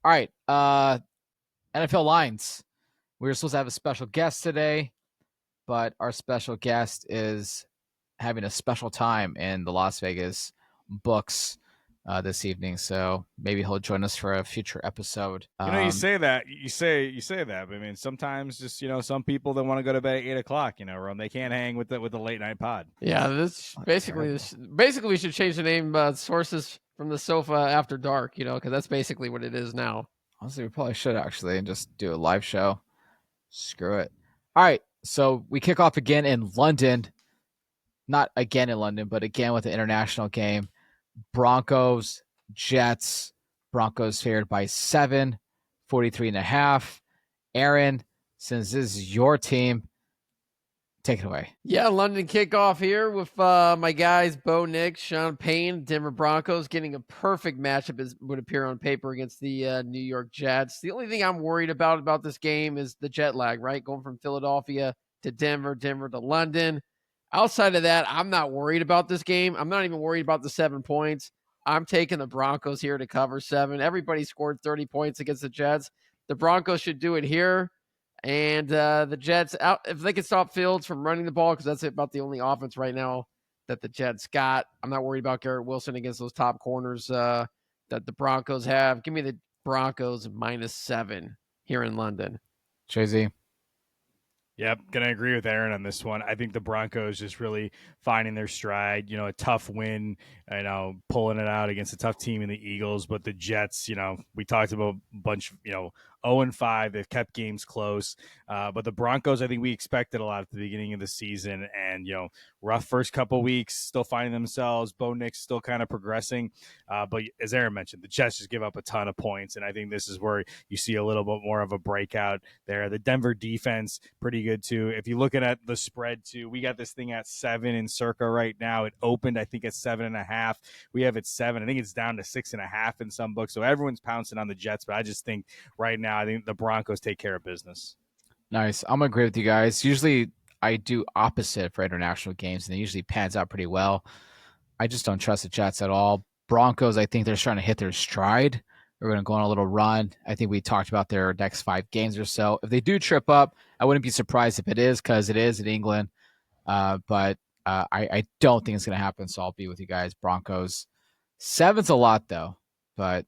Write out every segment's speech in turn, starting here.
All right. NFL lines. We were supposed to have a special guest today, but our special guest is having a special time in the Las Vegas books this evening. So maybe he'll join us for a future episode. You say that, that. But I mean, sometimes just some people that want to go to bed at 8 o'clock, Ron, they can't hang with the late night pod. Yeah, basically we should change the name Sources from the Sofa After Dark, because that's basically what it is now. Honestly, we probably should actually and just do a live show. Screw it. All right. So we kick off again in London. Not again in London, but again with the international game. Broncos, Jets. Broncos favored by 7, 43.5. Aaron, since this is your team, take it away. Yeah, London kickoff here with my guys, Bo Nix, Sean Payne, Denver Broncos, getting a perfect matchup as would appear on paper against the New York Jets. The only thing I'm worried about this game is the jet lag, right? Going from Philadelphia to Denver, Denver to London. Outside of that, I'm not worried about this game. I'm not even worried about the 7 points. I'm taking the Broncos here to cover 7. Everybody scored 30 points against the Jets. The Broncos should do it here. And the Jets, if they can stop Fields from running the ball, because that's about the only offense right now that the Jets got. I'm not worried about Garrett Wilson against those top corners that the Broncos have. Give me the Broncos -7 here in London. Jay-Z. Yep, gonna agree with Aaron on this one. I think the Broncos just really finding their stride. A tough win, pulling it out against a tough team in the Eagles. But the Jets, we talked about a bunch, 0-5. They've kept games close. But the Broncos, I think we expected a lot at the beginning of the season, and rough first couple weeks, still finding themselves. Bo Nix still kind of progressing. But as Aaron mentioned, the Jets just give up a ton of points, and I think this is where you see a little bit more of a breakout there. The Denver defense, pretty good too. If you're looking at the spread too, we got this thing at 7 in Circa right now. It opened, I think, at 7.5. We have it 7. I think it's down to 6.5 in some books. So everyone's pouncing on the Jets, but I just think right now, I think the Broncos take care of business. Nice. I'm going to agree with you guys. Usually I do opposite for international games, and it usually pans out pretty well. I just don't trust the Jets at all. Broncos, I think they're trying to hit their stride. They're going to go on a little run. I think we talked about their next 5 games or so. If they do trip up, I wouldn't be surprised if it is, because it is in England. But I don't think it's going to happen, so I'll be with you guys. Broncos. 7's a lot, though, but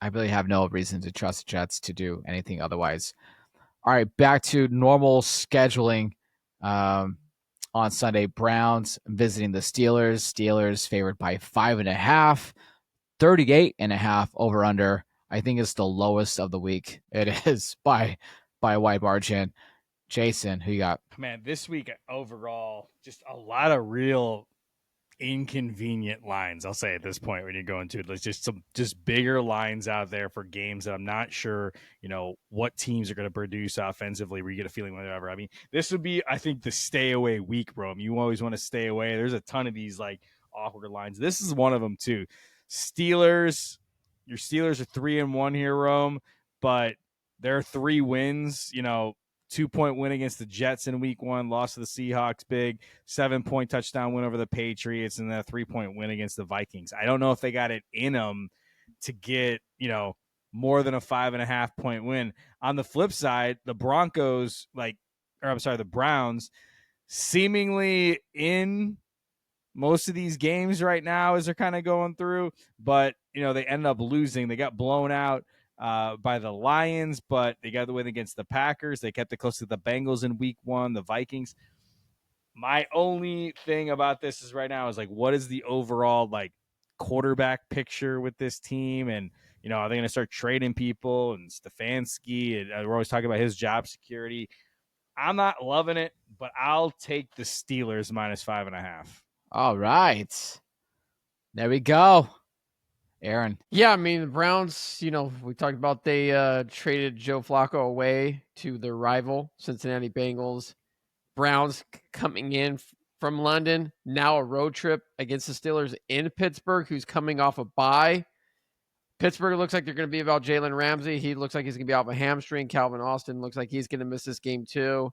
I really have no reason to trust the Jets to do anything otherwise. All right, back to normal scheduling on Sunday. Browns visiting the Steelers. Steelers favored by 5.5. 38.5 over under. I think it's the lowest of the week. It is by a wide margin. Jaeson, who you got? Man, this week overall, just a lot of real inconvenient lines. I'll say at this point when you go into it, there's just bigger lines out there for games that I'm not sure, what teams are going to produce offensively where you get a feeling whatever. I mean, this would be, I think, the stay away week, Rome. You always want to stay away. There's a ton of these like awkward lines. This is one of them too. Steelers, your Steelers are 3-1 here, Rome, but there are 3 wins, 2-point win against the Jets in week 1, loss to the Seahawks big, 7-point touchdown win over the Patriots, and then a 3-point win against the Vikings. I don't know if they got it in them to get, more than a 5.5-point win. On the flip side, the the Browns seemingly in most of these games right now as they're kind of going through, but, they ended up losing. They got blown out by the Lions, but they got the win against the Packers. They kept it close to the Bengals in week 1, the Vikings. My only thing about this is right now is like, what is the overall like quarterback picture with this team? And, are they going to start trading people and Stefanski? And we're always talking about his job security. I'm not loving it, but I'll take the Steelers -5.5. All right. There we go. Aaron. Yeah, I mean, the Browns, we talked about they traded Joe Flacco away to their rival, Cincinnati Bengals. Browns coming in from London, now a road trip against the Steelers in Pittsburgh, who's coming off a bye. Pittsburgh looks like they're going to be about Jalen Ramsey. He looks like he's going to be out of a hamstring. Calvin Austin looks like he's going to miss this game too.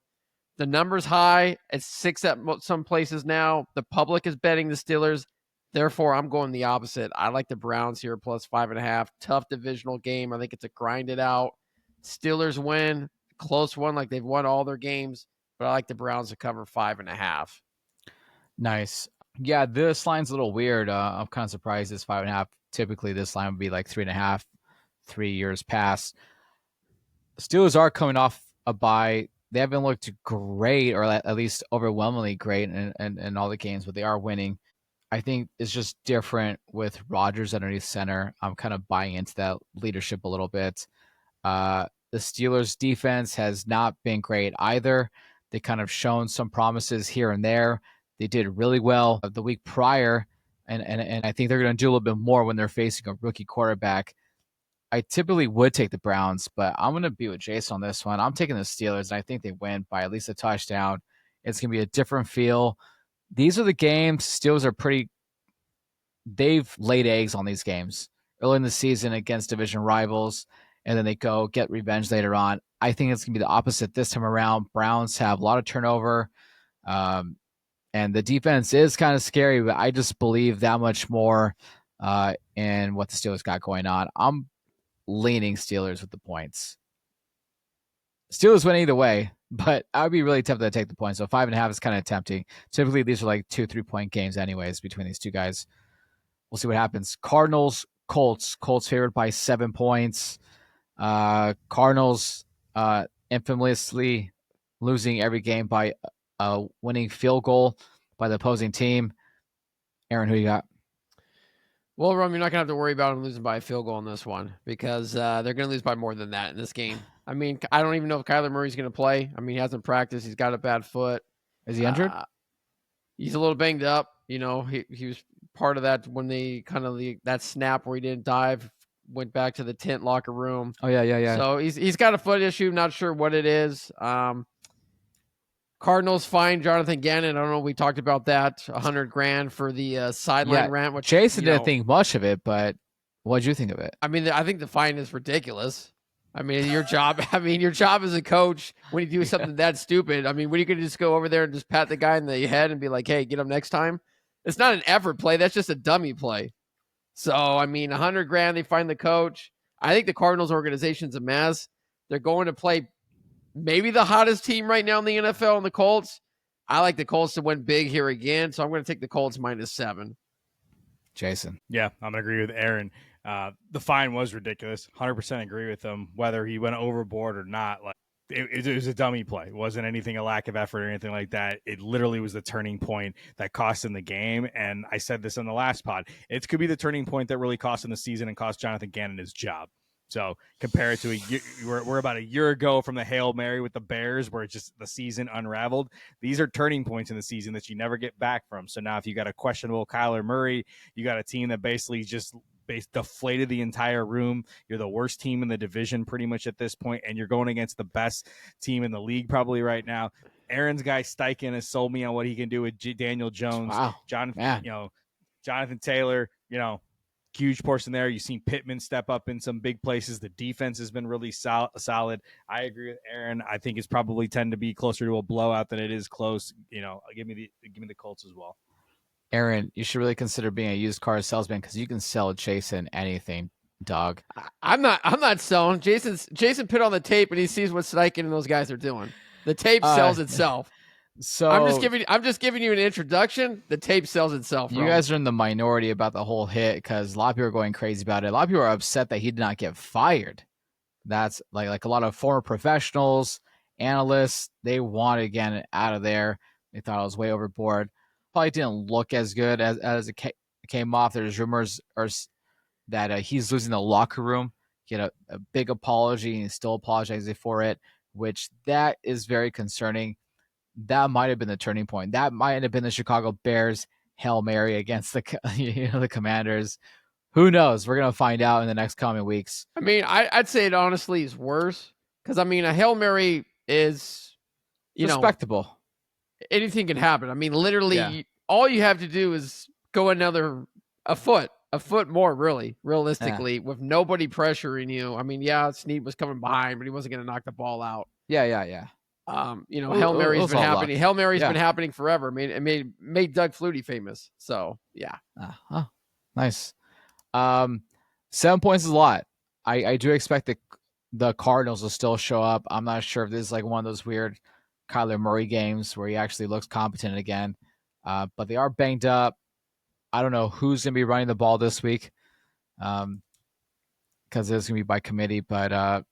The number's high. It's 6 at some places now. The public is betting the Steelers. Therefore, I'm going the opposite. I like the Browns here plus 5.5. Tough divisional game. I think it's a grind it out. Steelers win, close one, like they've won all their games, but I like the Browns to cover 5.5. Nice. Yeah, this line's a little weird. I'm kind of surprised it's 5.5. Typically, this line would be like 3.5, 3 years past. Steelers are coming off a bye. They haven't looked great, or at least overwhelmingly great in all the games, but they are winning. I think it's just different with Rodgers underneath center. I'm kind of buying into that leadership a little bit. The Steelers' defense has not been great either. They kind of shown some promises here and there. They did really well the week prior, and I think they're going to do a little bit more when they're facing a rookie quarterback. I typically would take the Browns, but I'm going to be with Jaeson on this one. I'm taking the Steelers, and I think they win by at least a touchdown. It's going to be a different feel. These are the games. Steelers are pretty. They've laid eggs on these games early in the season against division rivals, and then they go get revenge later on. I think it's going to be the opposite this time around. Browns have a lot of turnover, and the defense is kind of scary, but I just believe that much more in what the Steelers got going on. I'm leaning Steelers with the points. Steelers win either way, but I would be really tempted to take the points. So 5.5 is kind of tempting. Typically, these are like 2-3 point games, anyways, between these two guys. We'll see what happens. Cardinals, Colts. Colts favored by 7 points. Cardinals infamously losing every game by a winning field goal by the opposing team. Aaron, who you got? Well, Rum, you're not going to have to worry about them losing by a field goal in this one because they're going to lose by more than that in this game. I mean, I don't even know if Kyler Murray's going to play. I mean, he hasn't practiced. He's got a bad foot. Is he injured? He's a little banged up. You know, he was part of that when they kind of that snap where he didn't dive, went back to the tent locker room. Oh, yeah. So he's got a foot issue. Not sure what it is. Cardinals fined Jonathan Gannon. I don't know. We talked about that. $100,000 for the sideline rant. Which Jaeson didn't think much of it, but what did you think of it? I mean, I think the fine is ridiculous. I mean, your job. I mean, your job as a coach when you do something that stupid. I mean, when you could just go over there and just pat the guy in the head and be like, "Hey, get him next time." It's not an effort play. That's just a dummy play. So, I mean, $100,000. They find the coach. I think the Cardinals organization's a mess. They're going to play maybe the hottest team right now in the NFL in the Colts. I like the Colts to win big here again, so I'm going to take the Colts -7. Jaeson. Yeah, I'm going to agree with Aaron. The fine was ridiculous. 100% agree with him, whether he went overboard or not. Like it was a dummy play. It wasn't anything a lack of effort or anything like that. It literally was the turning point that cost him the game. And I said this on the last pod. It could be the turning point that really cost him the season and cost Jonathan Gannon his job. So compare it to we're about a year ago from the Hail Mary with the Bears where it's just the season unraveled. These are turning points in the season that you never get back from. So now if you got a questionable Kyler Murray, you got a team that basically just deflated the entire room. You're the worst team in the division pretty much at this point, and you're going against the best team in the league probably right now. Aaron's guy Steichen has sold me on what he can do with Daniel Jones. Wow. Jonathan Taylor, huge portion there. You've seen Pittman step up in some big places. The defense has been really solid. I agree with Aaron. I think it's probably tend to be closer to a blowout than it is close. Give me the Colts as well. Aaron, you should really consider being a used car salesman because you can sell Jaeson anything, dog. I'm not selling. Jason put on the tape and he sees what Steichen and those guys are doing. The tape sells itself. So I'm just giving you an introduction. The tape sells itself. You guys are in the minority about the whole hit because a lot of people are going crazy about it. A lot of people are upset that he did not get fired. That's like a lot of former professionals, analysts. They wanted to get out of there. They thought it was way overboard. Probably didn't look as good as it came off. There's rumors that he's losing the locker room. He had a big apology and he's still apologizing for it, which that is very concerning. That might have been the turning point. That might have been the Chicago Bears Hail Mary against the Commanders. Who knows? We're going to find out in the next coming weeks. I mean, I'd say it honestly is worse because, I mean, a Hail Mary is, respectable. Anything can happen. I mean, literally, all you have to do is go a foot more, really, realistically, with nobody pressuring you. I mean, Snead was coming behind, but he wasn't going to knock the ball out. Yeah. Hail Mary's been happening. Hail Mary's been happening forever. Made Doug Flutie famous. So yeah. Nice. 7 points is a lot. I do expect the Cardinals will still show up. I'm not sure if this is like one of those weird Kyler Murray games where he actually looks competent again. But they are banged up. I don't know who's going to be running the ball this week, because it's going to be by committee. But I'm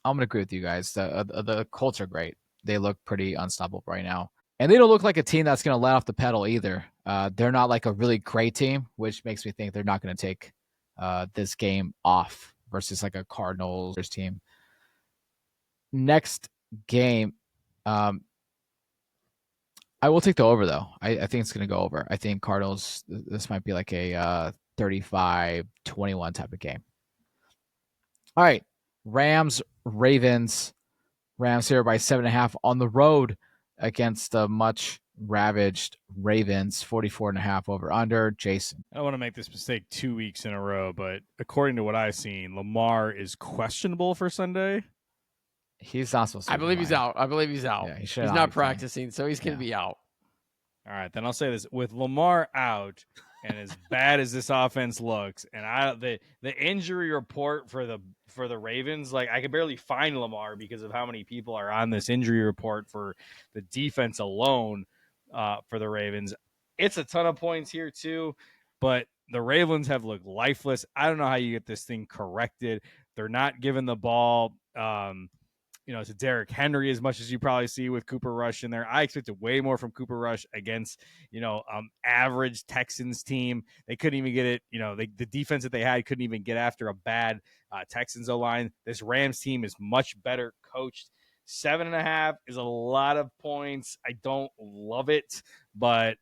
going to agree with you guys. The Colts are great. They look pretty unstoppable right now. And they don't look like a team that's going to let off the pedal either. They're not like a really great team, which makes me think they're not going to take this game off versus like a Cardinals team. Next game, I will take the over, though. I think it's going to go over. I think Cardinals, this might be like a 35-21 type of game. All right. Rams, Ravens. Rams here by 7.5 on the road against the much ravaged Ravens, 44.5 over under. Jaeson. I don't want to make this mistake 2 weeks in a row, but according to what I've seen, Lamar is questionable for Sunday. He's not supposed to. I believe he's out. Yeah, he's not practicing, so he's going to be out. All right, then I'll say this: with Lamar out, and as bad as this offense looks, and the injury report for the Ravens, like I could barely find Lamar because of how many people are on this injury report for the defense alone for the Ravens. It's a ton of points here too, but the Ravens have looked lifeless. I don't know how you get this thing corrected. They're not giving the ball to Derrick Henry as much as you probably see with Cooper Rush in there. I expected way more from Cooper Rush against, average Texans team. They couldn't even get it. The defense that they had couldn't even get after a bad Texans O-line. This Rams team is much better coached. 7.5 is a lot of points. I don't love it, but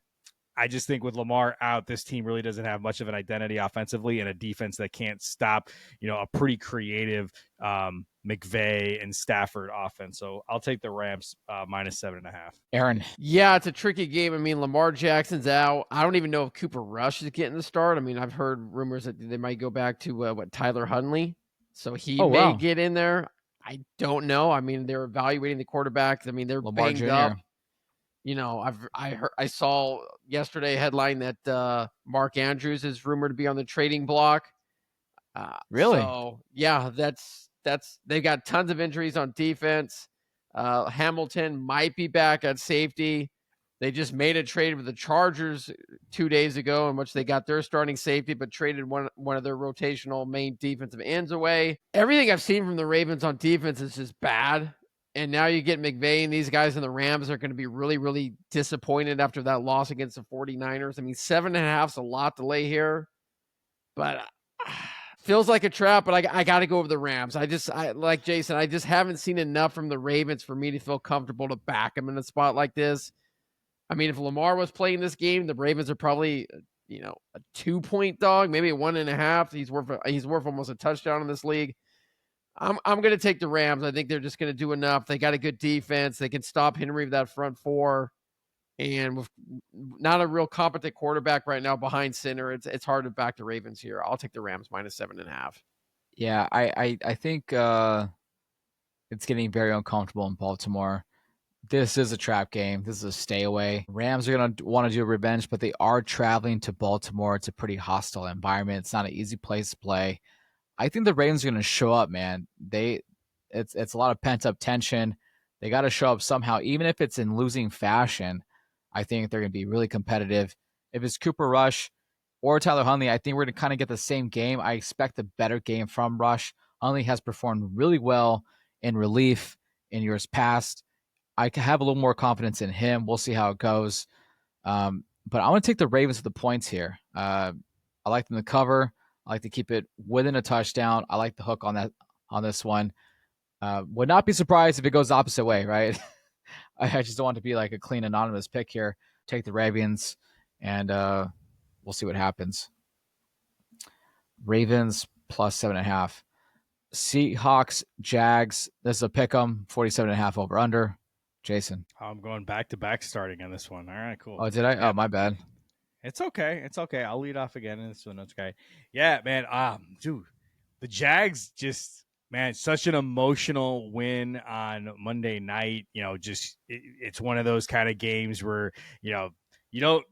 I just think with Lamar out, this team really doesn't have much of an identity offensively and a defense that can't stop, a pretty creative McVay and Stafford offense. So I'll take the Rams minus 7.5. Aaron. Yeah, it's a tricky game. I mean, Lamar Jackson's out. I don't even know if Cooper Rush is getting the start. I mean, I've heard rumors that they might go back to Tyler Huntley. So he may get in there. I don't know. I mean, they're evaluating the quarterbacks. I mean, they're Lamar banged Jr. up. I saw yesterday a headline that Mark Andrews is rumored to be on the trading block. Really? So yeah, that's they've got tons of injuries on defense. Hamilton might be back at safety. They just made a trade with the Chargers 2 days ago in which they got their starting safety, but traded one of their rotational main defensive ends away. Everything I've seen from the Ravens on defense is just bad. And now you get McVay and these guys in the Rams are going to be really, really disappointed after that loss against the 49ers. I mean, 7.5 is a lot to lay here, but feels like a trap, but I got to go with the Rams. I like Jaeson, I just haven't seen enough from the Ravens for me to feel comfortable to back them in a spot like this. I mean, if Lamar was playing this game, the Ravens are probably, a 2-point dog, maybe a 1.5. He's worth almost a touchdown in this league. I'm going to take the Rams. I think they're just going to do enough. They got a good defense. They can stop Henry with that front four. And with not a real competent quarterback right now behind center, it's hard to back the Ravens here. I'll take the Rams minus 7.5. Yeah, I think it's getting very uncomfortable in Baltimore. This is a trap game. This is a stay away. Rams are going to want to do a revenge, but they are traveling to Baltimore. It's a pretty hostile environment. It's not an easy place to play. I think the Ravens are going to show up, man. It's a lot of pent-up tension. They got to show up somehow, even if it's in losing fashion. I think they're going to be really competitive. If it's Cooper Rush or Tyler Huntley, I think we're going to kind of get the same game. I expect a better game from Rush. Huntley has performed really well in relief in years past. I have a little more confidence in him. We'll see how it goes. But I want to take the Ravens with the points here. I like them to cover. I like to keep it within a touchdown. I like the hook on this one. Would not be surprised if it goes the opposite way, right? I just don't want to be like a clean anonymous pick here. Take the Ravens, and we'll see what happens. Ravens plus 7.5. Seahawks, Jags. This is a pick 'em. 47.5 over under. Jaeson. I'm going back to back starting on this one. All right, cool. Oh, did I? Yeah. Oh, my bad. It's okay. It's okay. I'll lead off again in this one. It's okay. Yeah, man. Dude, the Jags just Man, such an emotional win on Monday night. It's one of those kind of games where, you don't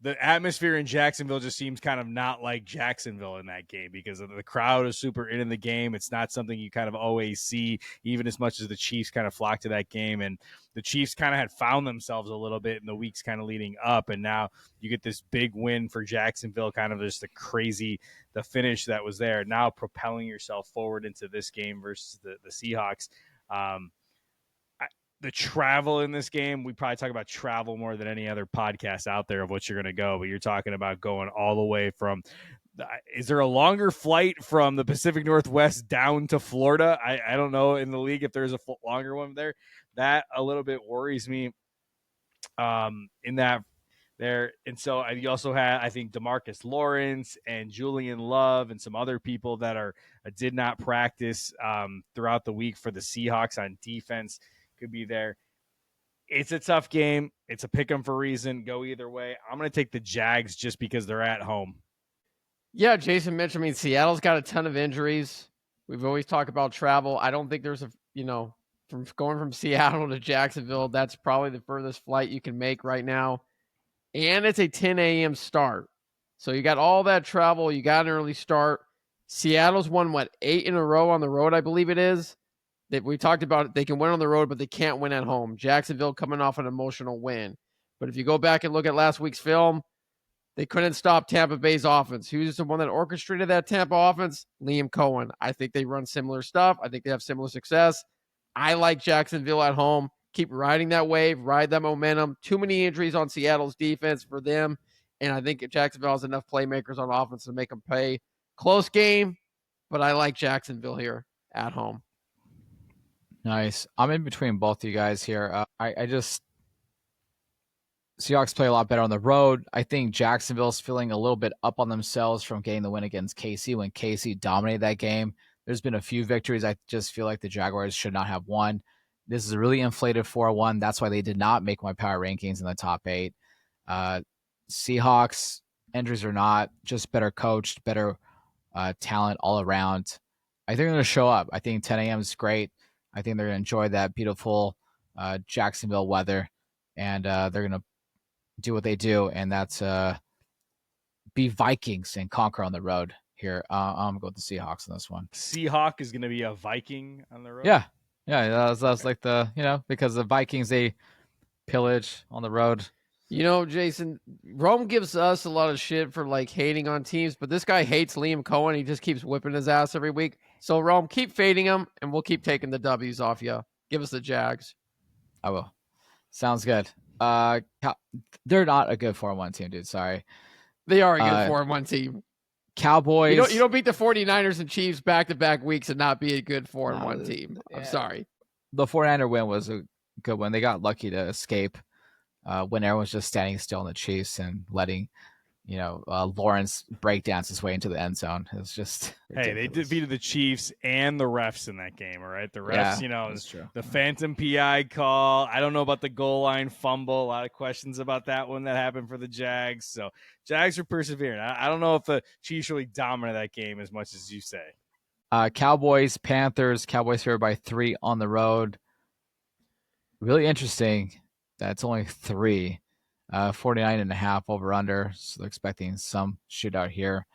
the atmosphere in Jacksonville just seems kind of not like Jacksonville in that game because the crowd is super in the game. It's not something you kind of always see, even as much as the Chiefs kind of flock to that game. And the Chiefs kind of had found themselves a little bit in the weeks kind of leading up. And now you get this big win for Jacksonville, kind of just the finish that was there. Now propelling yourself forward into this game versus the Seahawks. The travel in this game, we probably talk about travel more than any other podcast out there of what you're going to go, but you're talking about going all the way from is there a longer flight from the Pacific Northwest down to Florida? I don't know in the league if there's a longer one there. That a little bit worries me in that there. And so you also had, I think, DeMarcus Lawrence and Julian Love and some other people that did not practice throughout the week for the Seahawks on defense. Could be there. It's a tough game. It's a pick 'em for a reason. Go either way. I'm going to take the Jags just because they're at home. Yeah, Jason mentioned, Seattle's got a ton of injuries. We've always talked about travel. I don't think there's from going from Seattle to Jacksonville, that's probably the furthest flight you can make right now. And it's a 10 a.m. start. So you got all that travel. You got an early start. Seattle's won, 8 in a row on the road, I believe it is. We talked about it. They can win on the road, but they can't win at home. Jacksonville coming off an emotional win. But if you go back and look at last week's film, they couldn't stop Tampa Bay's offense. Who's the one that orchestrated that Tampa offense? Liam Cohen. I think they run similar stuff. I think they have similar success. I like Jacksonville at home. Keep riding that wave, ride that momentum. Too many injuries on Seattle's defense for them. And I think Jacksonville has enough playmakers on offense to make them pay. Close game, but I like Jacksonville here at home. Nice. I'm in between both of you guys here. Seahawks play a lot better on the road. I think Jacksonville's feeling a little bit up on themselves from getting the win against KC when KC dominated that game. There's been a few victories I just feel like the Jaguars should not have won. This is a really inflated 4-1. That's why they did not make my power rankings in the top 8. Seahawks, injuries or not, just better coached, better talent all around. I think they're going to show up. I think 10 a.m. is great. I think they're going to enjoy that beautiful Jacksonville weather, and they're going to do what they do, and that's be Vikings and conquer on the road here. I'm going to go with the Seahawks on this one. Seahawk is going to be a Viking on the road? Yeah. That was like because the Vikings, they pillage on the road. Jason, Rome gives us a lot of shit for hating on teams, but this guy hates Liam Cohen. He just keeps whipping his ass every week. So Rome, keep fading him, and we'll keep taking the W's off you. Give us the Jags. I will. Sounds good. They're not a good 4-1 team, dude. Sorry. They are a good 4-1 team. Cowboys. You don't beat the 49ers and Chiefs back-to-back weeks and not be a good 4-1 team. I'm sorry. The 49er win was a good one. They got lucky to escape when everyone's just standing still in the Chiefs and letting Lawrence break dance his way into the end zone. It's just ridiculous. Hey, they defeated the Chiefs and the refs in that game, all right? The refs, that's true. The phantom PI call. I don't know about the goal line fumble. A lot of questions about that one that happened for the Jags. So Jags are persevering. I don't know if the Chiefs really dominated that game as much as you say. Cowboys, Panthers. Cowboys here by 3 on the road. Really interesting. That's only 3. 49.5 over under. So they're expecting some shootout here.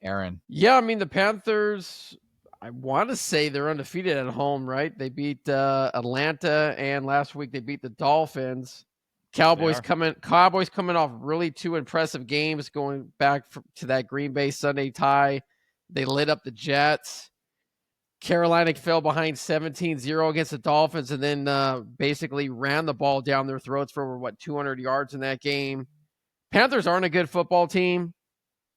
Aaron. Yeah, the Panthers, I want to say they're undefeated at home, right? They beat Atlanta, and last week they beat the Dolphins. Cowboys coming off really 2 impressive games going back to that Green Bay Sunday tie. They lit up the Jets. Carolina fell behind 17-0 against the Dolphins and then basically ran the ball down their throats for over 200 yards in that game. Panthers aren't a good football team.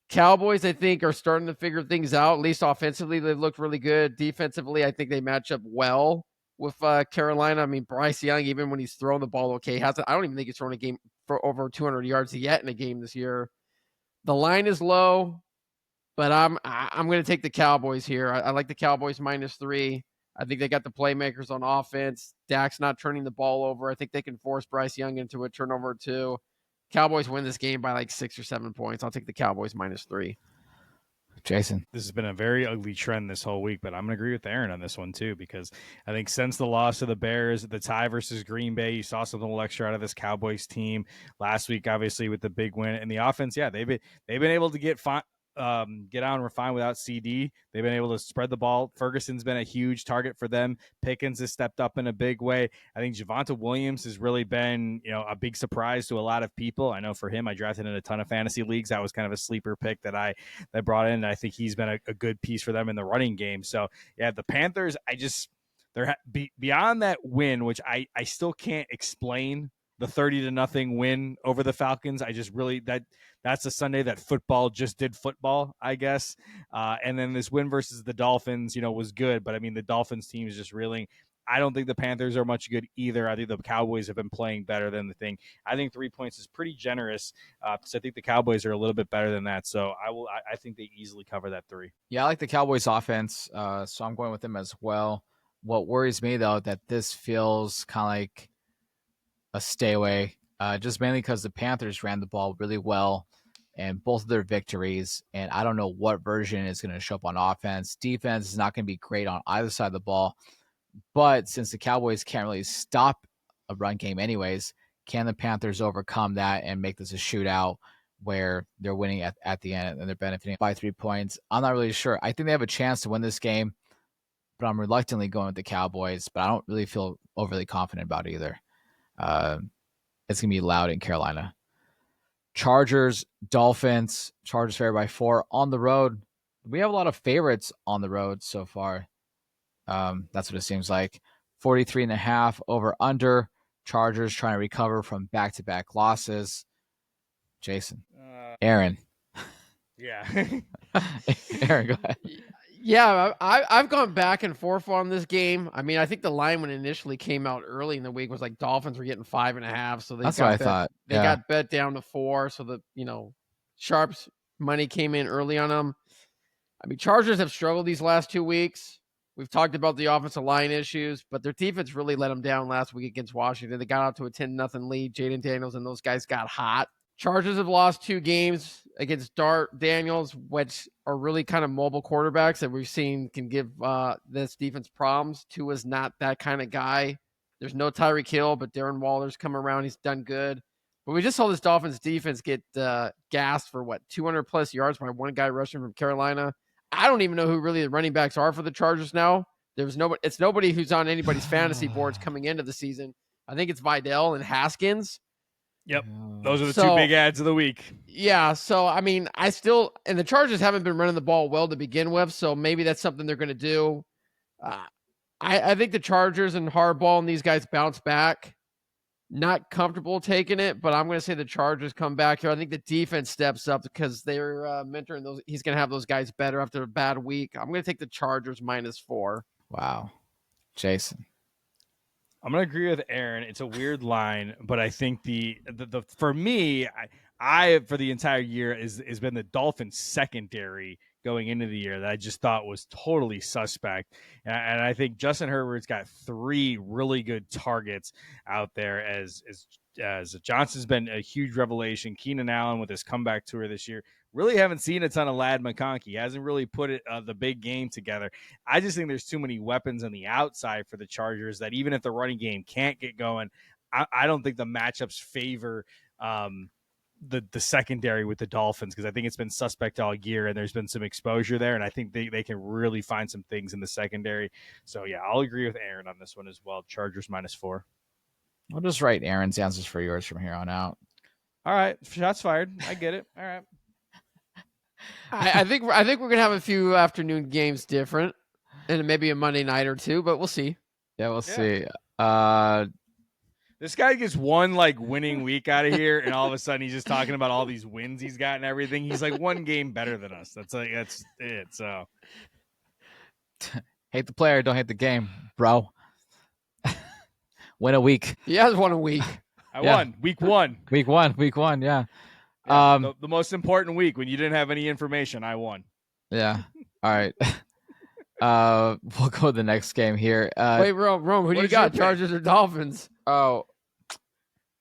Cowboys, I think, are starting to figure things out. At least offensively, they've looked really good. Defensively, I think they match up well with Carolina. Bryce Young, even when he's throwing the ball okay, I don't even think he's thrown a game for over 200 yards yet in a game this year. The line is low. But I'm going to take the Cowboys here. I like the Cowboys -3. I think they got the playmakers on offense. Dak's not turning the ball over. I think they can force Bryce Young into a turnover too. Cowboys win this game by 6 or 7 points. I'll take the Cowboys -3. Jaeson. This has been a very ugly trend this whole week, but I'm going to agree with Aaron on this one too, because I think since the loss of the Bears, the tie versus Green Bay, you saw something a little extra out of this Cowboys team last week, obviously with the big win. And the offense, yeah, they've been able to get on refine without CD. They've been able to spread the ball. Ferguson's been a huge target for them. Pickens has stepped up in a big way. I think Javonte Williams has really been, a big surprise to a lot of people. I know for him, I drafted in a ton of fantasy leagues. That was kind of a sleeper pick that brought in. And I think he's been a good piece for them in the running game. So yeah, the Panthers, they're beyond that win, which I still can't explain. The 30-0 win over the Falcons. I just really that's a Sunday that football just did football, I guess. And then this win versus the Dolphins, was good. But I mean, the Dolphins team is just reeling. I don't think the Panthers are much good either. I think the Cowboys have been playing better than the thing. I think 3 points is pretty generous. So I think the Cowboys are a little bit better than that. So I think they easily cover that 3. Yeah, I like the Cowboys offense. So I'm going with them as well. What worries me though, that this feels kind of like a stay away, just mainly because the Panthers ran the ball really well and both of their victories. And I don't know what version is going to show up on offense. Defense is not going to be great on either side of the ball. But since the Cowboys can't really stop a run game anyways, can the Panthers overcome that and make this a shootout where they're winning at the end and they're benefiting by 3 points? I'm not really sure. I think they have a chance to win this game, but I'm reluctantly going with the Cowboys, but I don't really feel overly confident about either. It's going to be loud in Carolina. Chargers, Dolphins. Chargers favored by 4 on the road. We have a lot of favorites on the road so far. That's what it seems like. 43.5 over under. Chargers trying to recover from back-to-back losses. Jaeson. Aaron. Yeah. Aaron, go ahead. Yeah, I've gone back and forth on this game. I mean, I think the line when it initially came out early in the week was like Dolphins were getting 5.5, so that's what I thought. They got bet down to 4, so the Sharps money came in early on them. I mean, Chargers have struggled these last 2 weeks. We've talked about the offensive line issues, but their defense really let them down last week against Washington. They got out to a 10-0 lead. Jaden Daniels and those guys got hot. Chargers have lost 2 games against Dart Daniels, which are really kind of mobile quarterbacks that we've seen can give this defense problems. Tua's not that kind of guy. There's no Tyreek Hill, but Darren Waller's come around. He's done good. But we just saw this Dolphins defense get gassed for 200-plus yards by one guy rushing from Carolina. I don't even know who really the running backs are for the Chargers now. It's nobody who's on anybody's fantasy boards coming into the season. I think it's Vidal and Haskins. Yep. Those are the 2 big ads of the week. Yeah. So, I mean, and the Chargers haven't been running the ball well to begin with. So maybe that's something they're going to do. I think the Chargers and Harbaugh and these guys bounce back. Not comfortable taking it, but I'm going to say the Chargers come back here. I think the defense steps up because they're mentoring those. He's going to have those guys better after a bad week. I'm going to take the Chargers -4. Wow. Jaeson. I'm going to agree with Aaron. It's a weird line, but I think the for me, I for the entire year has been the Dolphins secondary going into the year that I just thought was totally suspect. And I think Justin Herbert's got 3 really good targets out there as Johnson's been a huge revelation. Keenan Allen with his comeback tour this year. Really haven't seen a ton of Ladd McConkey. He hasn't really put the big game together. I just think there's too many weapons on the outside for the Chargers that even if the running game can't get going, I don't think the matchups favor the secondary with the Dolphins because I think it's been suspect all year and there's been some exposure there, and I think they can really find some things in the secondary. So, yeah, I'll agree with Aaron on this one as well. Chargers -4. I'll just write Aaron's answers for yours from here on out. All right. Shots fired. I get it. All right. I think we're gonna have a few afternoon games different, and maybe a Monday night or 2, but we'll see. Yeah, we'll see. This guy gets one winning week out of here, and all of a sudden he's just talking about all these wins he's got and everything. He's like one game better than us. That's it. So hate the player, don't hate the game, bro. Win a week. He has won a week. I won week 1. Week one. Yeah. The most important week when you didn't have any information, I won. Yeah. All right. We'll go to the next game here. Wait, Rome, who do you got? Chargers or Dolphins? Oh,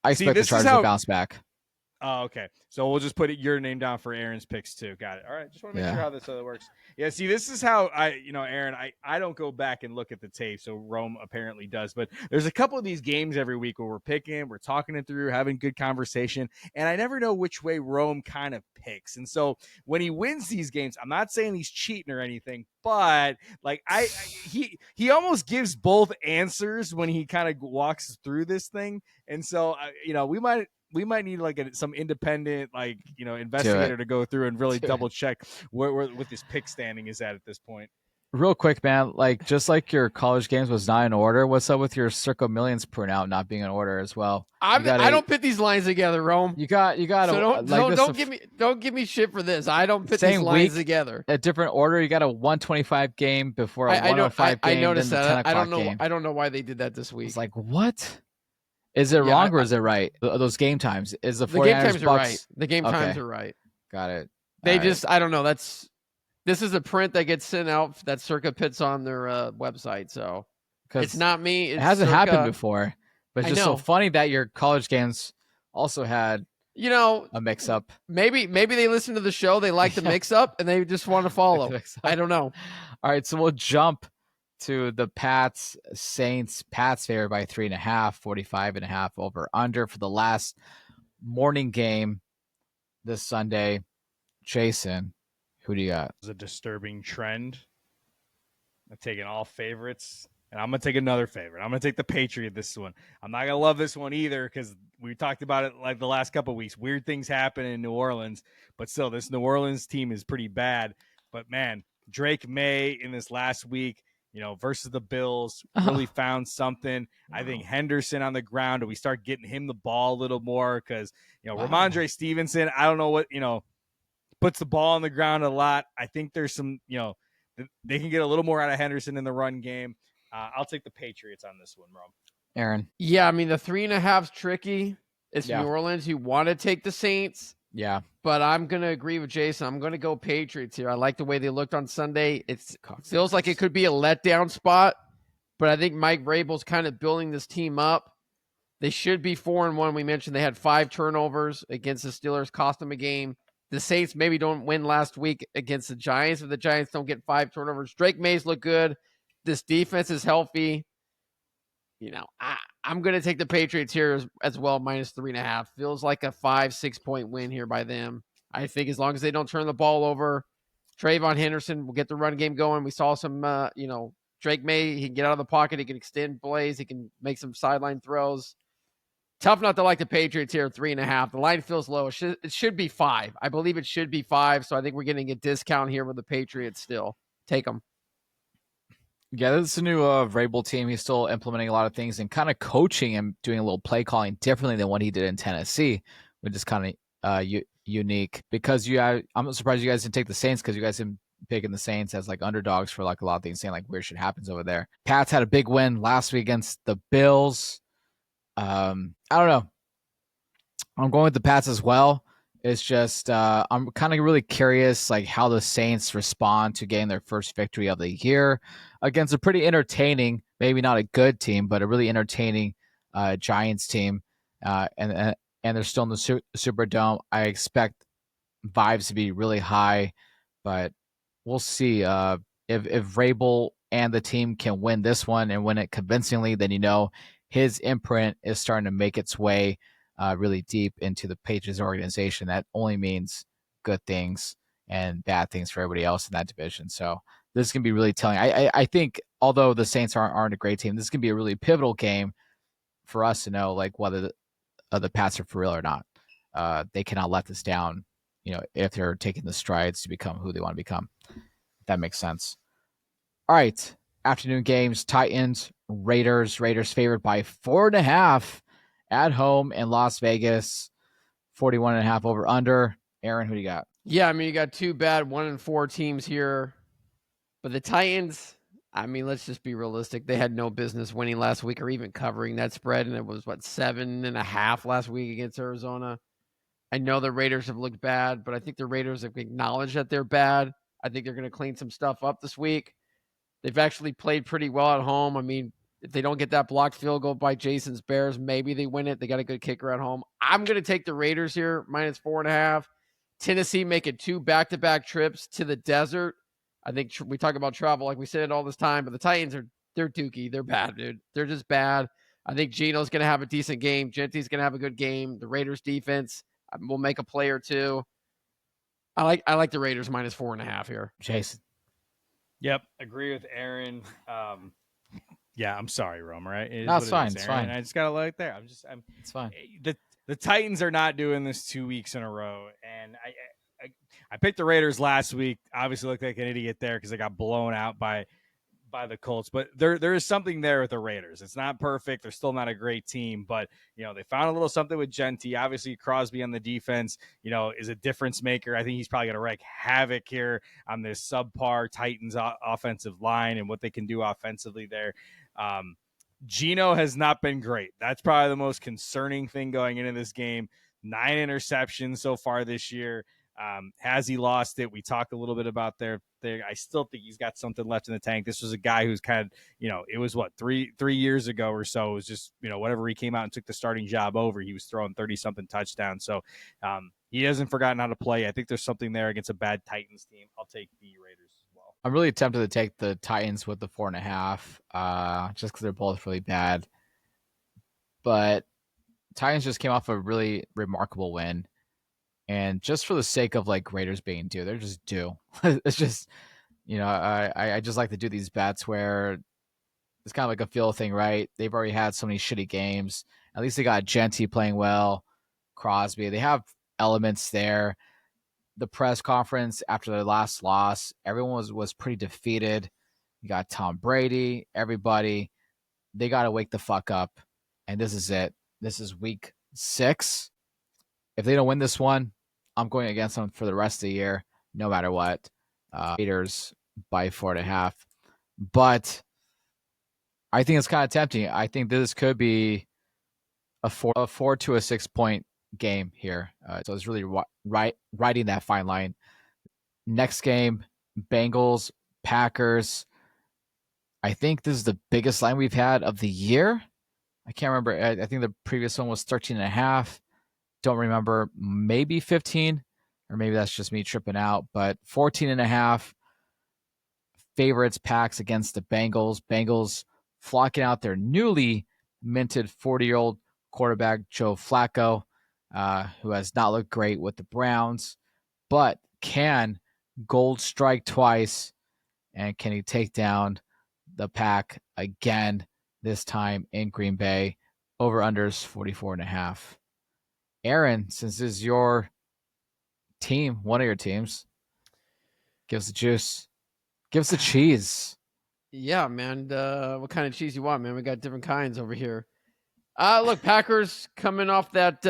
I expect the Chargers to bounce back. Oh, okay. So we'll just put your name down for Aaron's picks too. Got it. All right. Just want to make sure how this other works. Yeah. See, this is how Aaron, I don't go back and look at the tape. So Rome apparently does, but there's a couple of these games every week where we're picking, we're talking it through, having good conversation. And I never know which way Rome kind of picks. And so when he wins these games, I'm not saying he's cheating or anything, but like he almost gives both answers when he kind of walks through this thing. And so, we might need like some independent investigator to go through and really double check where what this pick standing is at this point. Real quick, man, like just like your college games was not in order, what's up with your Circa Millions printout not being in order as well? I don't put these lines together, Rome. You got so don't give me shit for this. I don't put these lines together. A different order. You got a 125 game before a 105 game. I noticed that. I don't know. Game. I don't know why they did that this week. It's like, what? Is it wrong or is it right? Those game times. Is the game times Bucks... are right. The game times are right. Got it. They I don't know. This is a print that gets sent out that Circa puts on their website. So it's not me. It hasn't happened before. But it's just so funny that your college games also had a mix up. Maybe they listen to the show. They like the mix up and they just want to follow. I don't know. All right. So we'll jump to the Pats Saints. Pats favored by 3.5, 45.5 over under for the last morning game this Sunday. Jaeson, who do you got? It's a disturbing trend. I'm taking all favorites, and I'm going to take another favorite. I'm going to take the Patriot this one. I'm not going to love this one either because we talked about it like the last couple of weeks. Weird things happen in New Orleans, but still, this New Orleans team is pretty bad. But, man, Drake May in this last week, versus the Bills, really found something. Wow. I think Henderson on the ground, and we start getting him the ball a little more because, Ramondre Stevenson, I don't know what, puts the ball on the ground a lot. I think there's some, they can get a little more out of Henderson in the run game. I'll take the Patriots on this one, Rome. Aaron. Yeah, I mean, the 3.5's tricky. It's New Orleans. You want to take the Saints. Yeah. But I'm going to agree with Jaeson. I'm going to go Patriots here. I like the way they looked on Sunday. It feels like it could be a letdown spot, but I think Mike Vrabel's kind of building this team up. They should be 4-1. We mentioned they had 5 turnovers against the Steelers, cost them a game. The Saints maybe don't win last week against the Giants. If the Giants don't get 5 turnovers, Drake Mays look good. This defense is healthy. I'm going to take the Patriots here as well, minus 3.5. Feels like a 5-6 point win here by them. I think as long as they don't turn the ball over, Trayvon Henderson will get the run game going. We saw some, Drake May, he can get out of the pocket. He can extend plays. He can make some sideline throws. Tough not to like the Patriots here, 3.5. The line feels low. It should be 5. I believe it should be 5. So I think we're getting a discount here with the Patriots still. Take them. Yeah, this is a new Vrabel team. He's still implementing a lot of things and kind of coaching and doing a little play calling differently than what he did in Tennessee, which is kind of unique. Because I'm surprised you guys didn't take the Saints because you guys didn't picking the Saints as like underdogs for like a lot of things, saying like weird shit happens over there. Pats had a big win last week against the Bills. I don't know. I'm going with the Pats as well. It's just I'm kind of really curious like how the Saints respond to getting their first victory of the year against a pretty entertaining, maybe not a good team, but a really entertaining Giants team. And they're still in the Superdome. I expect vibes to be really high, but we'll see. If Vrabel and the team can win this one and win it convincingly, then his imprint is starting to make its way really deep into the Patriots organization. That only means good things and bad things for everybody else in that division. So this is going to be really telling. I think although the Saints aren't a great team, this is going to be a really pivotal game for us to know like whether the Pats are for real or not. They cannot let this down, if they're taking the strides to become who they want to become. If that makes sense. All right. Afternoon games, Titans, Raiders. Raiders favored by 4.5 at home in Las Vegas. 41.5 over under. Aaron, who do you got? Yeah, I mean, you got 2 bad 1-4 teams here. But the Titans, I mean, let's just be realistic. They had no business winning last week or even covering that spread. And it was, 7.5 last week against Arizona. I know the Raiders have looked bad, but I think the Raiders have acknowledged that they're bad. I think they're going to clean some stuff up this week. They've actually played pretty well at home. I mean, If they don't get that blocked field goal by Jason's Bears, maybe they win it. They got a good kicker at home. I'm going to take the Raiders here, -4.5. Tennessee making 2 back-to-back trips to the desert. I think we talk about travel like we said it all this time, but the Titans they're dookie. They're bad, dude. They're just bad. I think Geno's going to have a decent game. Genty's going to have a good game. The Raiders defense will make a play or two. I like the Raiders -4.5 here. Jason. Yep, agree with Aaron. Yeah, I'm sorry, Romer. No, it's fine. It's fine. I just gotta let it there. It's fine. The Titans are not doing this 2 weeks in a row, and I picked the Raiders last week. Obviously, looked like an idiot there because I got blown out by the Colts. But there is something there with the Raiders. It's not perfect. They're still not a great team, but they found a little something with Genty. Obviously, Crosby on the defense, is a difference maker. I think he's probably gonna wreak havoc here on this subpar Titans offensive line and what they can do offensively there. Geno has not been great. That's probably the most concerning thing going into this game. 9 interceptions so far this year. Has he lost it? We talked a little bit about there. I still think he's got something left in the tank. This was a guy who's kind of, it was what, three years ago or so. It was just, whatever he came out and took the starting job over, he was throwing 30-something touchdowns. So he hasn't forgotten how to play. I think there's something there against a bad Titans team. I'll take the Raiders as well. I'm really tempted to take the Titans with the 4.5, just because they're both really bad. But Titans just came off a really remarkable win. And just for the sake of like Raiders being due, they're just due. It's just, I just like to do these bets where it's kind of like a feel thing, right? They've already had so many shitty games. At least they got Genty playing well, Crosby. They have elements there. The press conference after their last loss, everyone was pretty defeated. You got Tom Brady, everybody. They got to wake the fuck up. And this is it. This is week 6. If they don't win this one, I'm going against them for the rest of the year, no matter what. Raiders by 4.5. But I think it's kind of tempting. I think this could be a 4 to a 6 point game here. So it's really riding that fine line. Next game, Bengals, Packers. I think this is the biggest line we've had of the year. I can't remember. I think the previous one was 13.5. Don't remember. Maybe 15, or maybe that's just me tripping out. But 14.5 favorites, Packs against the Bengals. Bengals flocking out their newly minted 40-year-old quarterback, Joe Flacco, who has not looked great with the Browns, but can gold strike twice, and can he take down the Pack again, this time in Green Bay? Over-unders 44.5. Aaron, since this is your team, one of your teams, give us the juice. Give us the cheese. Yeah, man. What kind of cheese you want, man? We got different kinds over here. Look, Packers coming off that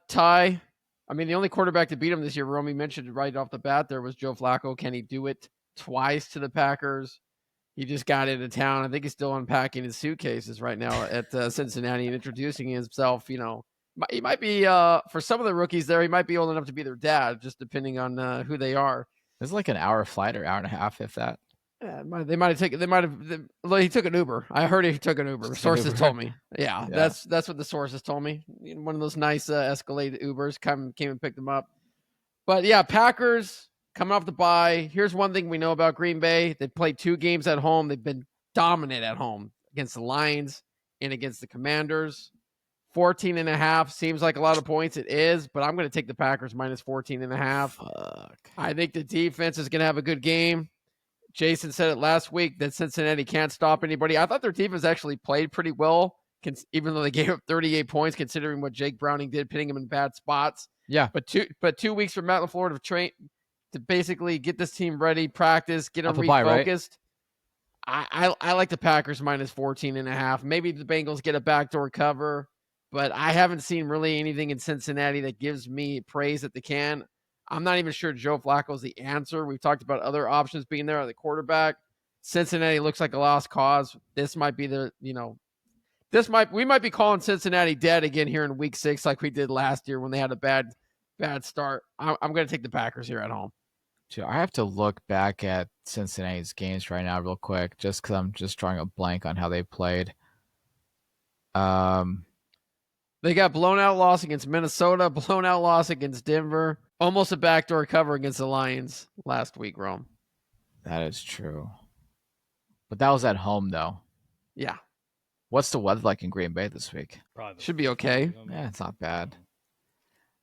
tie. I mean, the only quarterback to beat them this year, Romy mentioned right off the bat, there was Joe Flacco. Can he do it twice to the Packers? He just got into town. I think he's still unpacking his suitcases right now at Cincinnati and introducing himself. He might be, for some of the rookies there, he might be old enough to be their dad, just depending on who they are. It's like an hour flight or hour and a half, if that. Yeah, they might have taken. He took an Uber. I heard he took an Uber. Sources told me. Yeah, that's what the sources told me. One of those nice Escalade Ubers came and picked them up. But yeah, Packers coming off the bye. Here's one thing we know about Green Bay: they played 2 games at home. They've been dominant at home against the Lions and against the Commanders. 14.5 seems like a lot of points. It is, but I'm going to take the Packers -14.5. Fuck. I think the defense is going to have a good game. Jason said it last week that Cincinnati can't stop anybody. I thought their defense actually played pretty well, even though they gave up 38 points, considering what Jake Browning did, putting him in bad spots. Yeah. But 2 weeks for Matt LaFleur to basically get this team ready, practice, get them refocused. Bye, right? I like the Packers -14.5. Maybe the Bengals get a backdoor cover, but I haven't seen really anything in Cincinnati that gives me praise that they can. I'm not even sure Joe Flacco is the answer. We've talked about other options being there at the quarterback. Cincinnati looks like a lost cause. This might be we might be calling Cincinnati dead again here in week 6, like we did last year when they had a bad start. I'm going to take the Packers here at home. I have to look back at Cincinnati's games right now real quick, just because I'm just drawing a blank on how they played. They got blown out loss against Minnesota, blown out loss against Denver, almost a backdoor cover against the Lions last week, Rome. That is true. But that was at home, though. Yeah. What's the weather like in Green Bay this week? Should be okay. Yeah, it's not bad.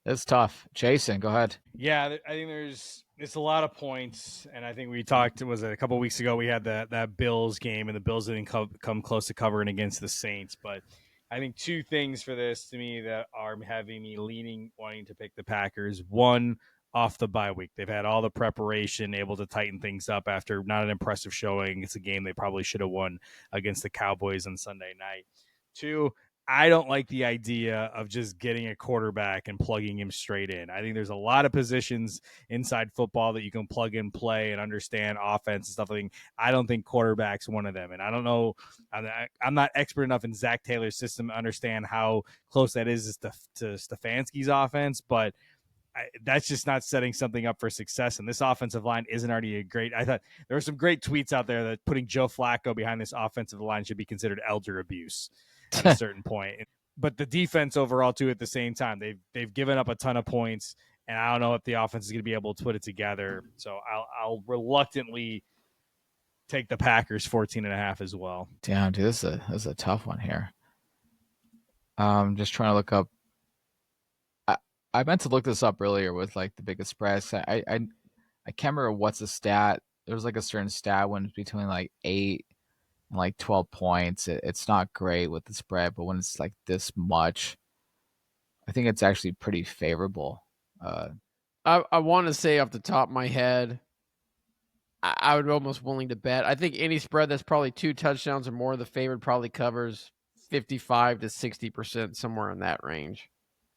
It's tough. Jason, go ahead. Yeah, I think it's a lot of points, and I think we talked. Was it a couple of weeks ago? We had that Bills game, and the Bills didn't come close to covering against the Saints. But I think two things for this to me that are having me wanting to pick the Packers. One, off the bye week, they've had all the preparation, able to tighten things up after not an impressive showing. It's a game they probably should have won against the Cowboys on Sunday night. Two, I don't like the idea of just getting a quarterback and plugging him straight in. I think there's a lot of positions inside football that you can plug and play and understand offense and stuff. I don't think quarterback's one of them. And I don't know, I'm not expert enough in Zach Taylor's system to understand how close that is to Stefanski's offense, but that's just not setting something up for success. And this offensive line isn't already I thought there were some great tweets out there that putting Joe Flacco behind this offensive line should be considered elder abuse at a certain point. But the defense overall too, at the same time, they've given up a ton of points, and I don't know if the offense is going to be able to put it together. So I'll reluctantly take the Packers 14.5 as well. Damn, dude, this is a tough one here. Just trying to look up. I meant to look this up earlier with like the biggest spreads. I can't remember what's the stat. There was like a certain stat when it's between like 8 and like 12 points. It's not great with the spread, but when it's like this much, I think it's actually pretty favorable. I want to say off the top of my head, I would be almost willing to bet. I think any spread that's probably 2 touchdowns or more, the favorite probably covers 55 to 60%, somewhere in that range.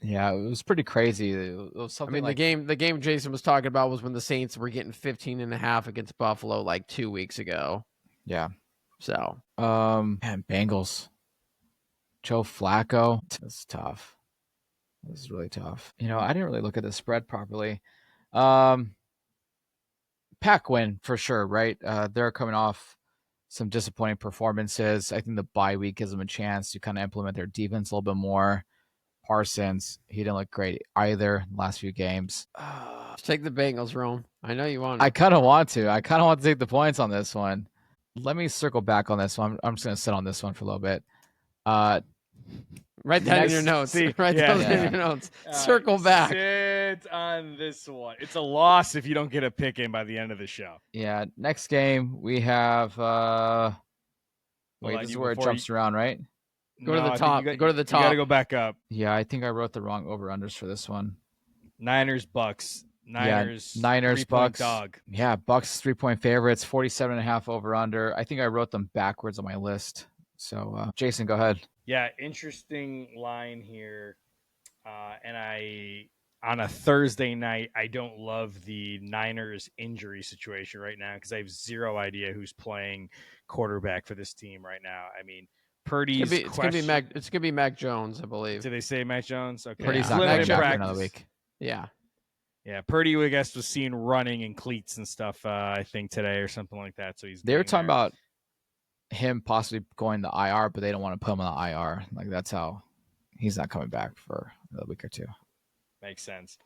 Yeah, it was pretty crazy. It was something the game Jason was talking about was when the Saints were getting 15.5 against Buffalo like 2 weeks ago. Yeah. So, man, Bengals. Joe Flacco. That's tough. This is really tough. I didn't really look at the spread properly. Pack win for sure, right? They're coming off some disappointing performances. I think the bye week gives them a chance to kind of implement their defense a little bit more. Parsons, he didn't look great either in the last few games. Just take the Bengals, Rome. I know you want to. I kind of want to take the points on this one. Let me circle back on this one. I'm just going to sit on this one for a little bit. Write that in your notes. Write those in your notes. Circle back. Sit on this one. It's a loss if you don't get a pick in by the end of the show. Yeah. Next game, we have this is where it jumps around, right? Go to the top. Go to the top. You got to go back up. Yeah, I think I wrote the wrong over-unders for this one. Niners, Bucks. Niners, Bucks. Dog. Yeah, Bucks 3-point favorites, 47.5 over-under. I think I wrote them backwards on my list. So, Jason, go ahead. Yeah, interesting line here. And on a Thursday night, I don't love the Niners injury situation right now because I have zero idea who's playing quarterback for this team right now. I mean, Purdy's it's gonna be Mac Jones, I believe. Did they say Mac Jones? Okay. Purdy's not going back for another week. Yeah. Yeah, Purdy, I guess, was seen running in cleats and stuff, I think, today or something like that. So they were talking about him possibly going to IR, but they don't want to put him on the IR. Like, that's how he's not coming back for a week or two. Makes sense.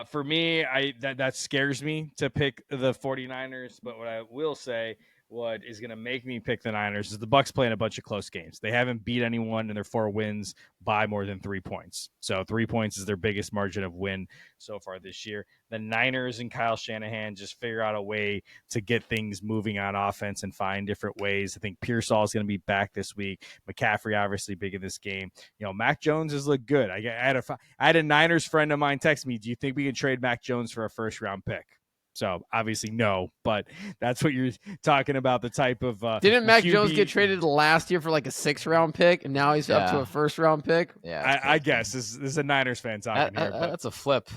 For me, that scares me to pick the 49ers, but what I will say, what is going to make me pick the Niners is the Bucks playing a bunch of close games. They haven't beat anyone in their 4 wins by more than 3 points. So 3 points is their biggest margin of win so far this year. The Niners and Kyle Shanahan just figure out a way to get things moving on offense and find different ways. I think Pearsall is going to be back this week. McCaffrey obviously big in this game. Mac Jones has looked good. I had a Niners friend of mine text me, do you think we can trade Mac Jones for a first-round pick? So obviously no, but that's what you're talking about. The type of didn't Mac Jones get traded last year for like a 6th-round pick, and now he's up to a 1st-round pick? Yeah, I guess this is a Niners fan talking here. But that's a flip.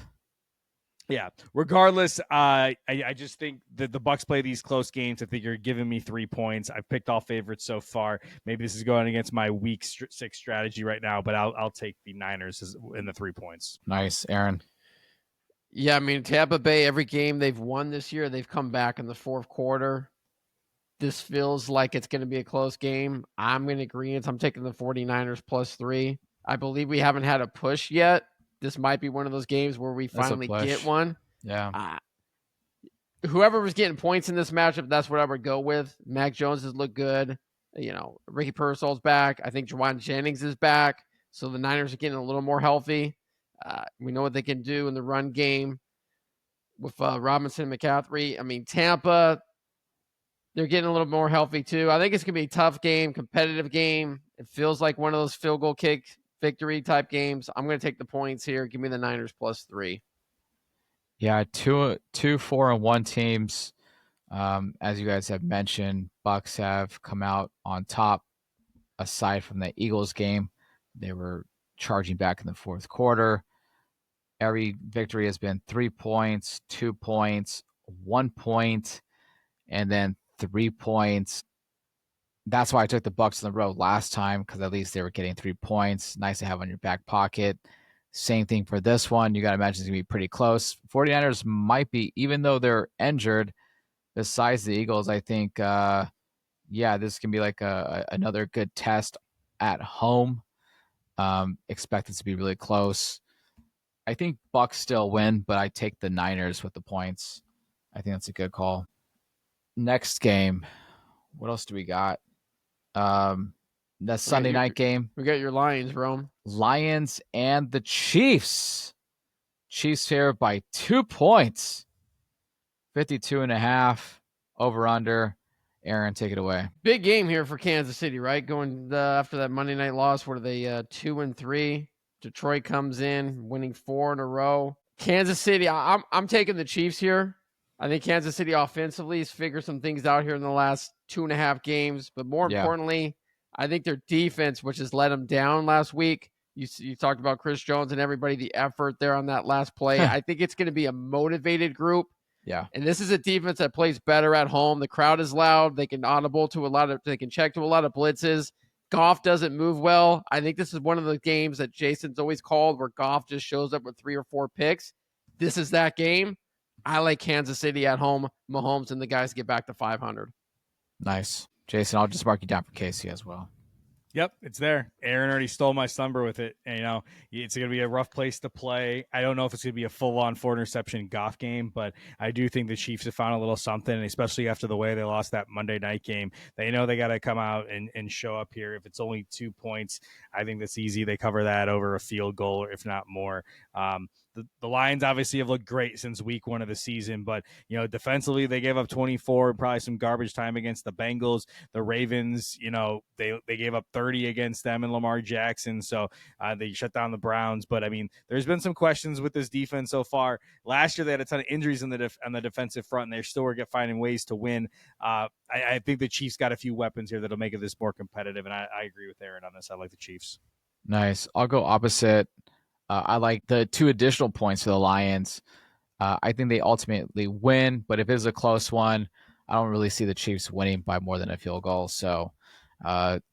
Yeah. Regardless, I just think that the Bucks play these close games. I think you're giving me 3 points. I've picked all favorites so far. Maybe this is going against my week 6 strategy right now, but I'll take the Niners in the 3 points. Nice, Aaron. Yeah, I mean, Tampa Bay, every game they've won this year, they've come back in the 4th quarter. this feels like it's going to be a close game. I'm going to agree. I'm taking the 49ers +3. I believe we haven't had a push yet. This might be one of those games where we That's a finally get push. one. Yeah. Whoever was getting points in this matchup, that's what I would go with. Mac Jones has looked good. Ricky Pearsall's back. I think Juwan Jennings is back. So the Niners are getting a little more healthy. We know what they can do in the run game with Robinson and McCaffrey. I mean, Tampa, they're getting a little more healthy too. I think it's going to be a tough game, competitive game. It feels like one of those field goal kick victory type games. I'm going to take the points here. Give me the Niners +3. Yeah, two, 4-1 teams. As you guys have mentioned, Bucks have come out on top. Aside from the Eagles game, they were charging back in the fourth quarter. Every victory has been 3 points, 2 points, 1 point, and then 3 points. That's why I took the Bucks on the road last time, because at least they were getting 3 points. Nice to have on your back pocket. Same thing for this one. You got to imagine it's going to be pretty close. 49ers might be, even though they're injured, besides the Eagles, I think, this can be like another good test at home. Expect it to be really close. I think Bucks still win, but I take the Niners with the points. I think that's a good call. Next game, what else do we got? The Sunday night game. We got your Lions, Rome. Lions and the Chiefs. Chiefs favored by 2 points. 52.5 over under. Aaron, take it away. Big game here for Kansas City, right? Going after that Monday night loss, what are they, 2-3? Detroit comes in, winning 4 in a row. Kansas City, I'm taking the Chiefs here. I think Kansas City offensively has figured some things out here in the last 2.5 games. But more importantly, I think their defense, which has let them down last week. You talked about Chris Jones and everybody, the effort there on that last play. I think it's going to be a motivated group. Yeah. And this is a defense that plays better at home. The crowd is loud. They can they can check to a lot of blitzes. Goff doesn't move well. I think this is one of the games that Jason's always called where Goff just shows up with 3 or 4 picks. This is that game. I like Kansas City at home. Mahomes and the guys get back to 500. Nice. Jason, I'll just mark you down for Casey as well. Yep, it's there. Aaron already stole my slumber with it. And, it's going to be a rough place to play. I don't know if it's going to be a full-on 4-interception Goff game, but I do think the Chiefs have found a little something, especially after the way they lost that Monday night game. They know they got to come out and show up here. If it's only 2 points, I think that's easy. They cover that over a field goal, or if not more. The Lions obviously have looked great since week 1 of the season, but defensively they gave up 24, probably some garbage time against the Bengals. The Ravens, they gave up 30 against them and Lamar Jackson, so they shut down the Browns. But I mean, there's been some questions with this defense so far. Last year they had a ton of injuries on the defensive front, and they still were finding ways to win. I think the Chiefs got a few weapons here that'll make it this more competitive, and I agree with Aaron on this. I like the Chiefs. Nice. I'll go opposite. I like the 2 additional points for the Lions. I think they ultimately win, but if it's a close one, I don't really see the Chiefs winning by more than a field goal. So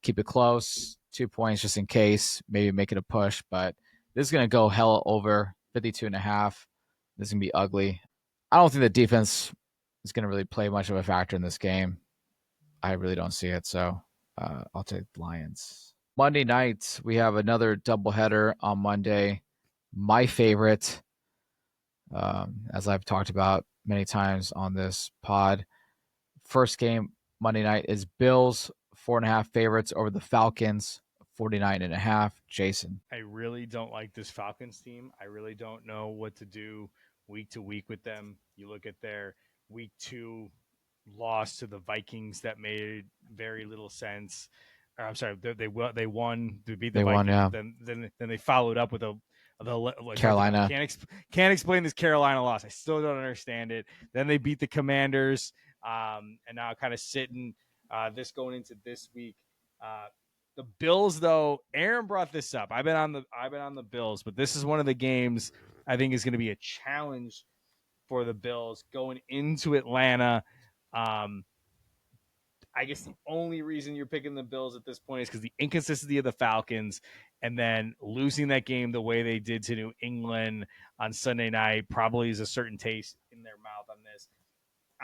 keep it close, 2 points just in case, maybe make it a push. But this is going to go hell over 52.5. This is going to be ugly. I don't think the defense is going to really play much of a factor in this game. I really don't see it. So I'll take the Lions. Monday night, we have another doubleheader on Monday. My favorite, as I've talked about many times on this pod. First game Monday night is Bills 4.5 favorites over the Falcons 49.5. Jason. I really don't like this Falcons team. I really don't know what to do week to week with them. You look at their week 2 loss to the Vikings that made very little sense. I'm sorry, they won to beat the Vikings. Yeah. Then they followed up with Carolina. Can't explain this Carolina loss. I still don't understand it. Then they beat the Commanders, and now kind of sitting this going into this week. The Bills, though, Aaron brought this up. I've been on the Bills, but this is one of the games I think is going to be a challenge for the Bills going into Atlanta. I guess the only reason you're picking the Bills at this point is because the inconsistency of the Falcons, and then losing that game the way they did to New England on Sunday night probably is a certain taste in their mouth on this.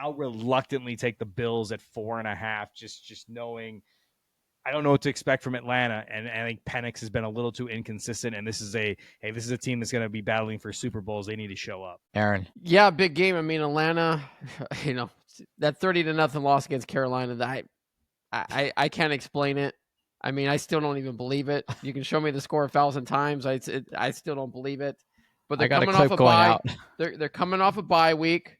I'll reluctantly take the Bills at 4.5, just knowing I don't know what to expect from Atlanta, and I think Penix has been a little too inconsistent. And this is a team that's going to be battling for Super Bowls. They need to show up. Aaron. Yeah, big game. I mean, Atlanta, that 30-0 loss against Carolina, I can't explain it. I mean, I still don't even believe it. You can show me the score 1,000 times. I still don't believe it. But they're I got a coming off clip a going bye. out. They're coming off a bye week.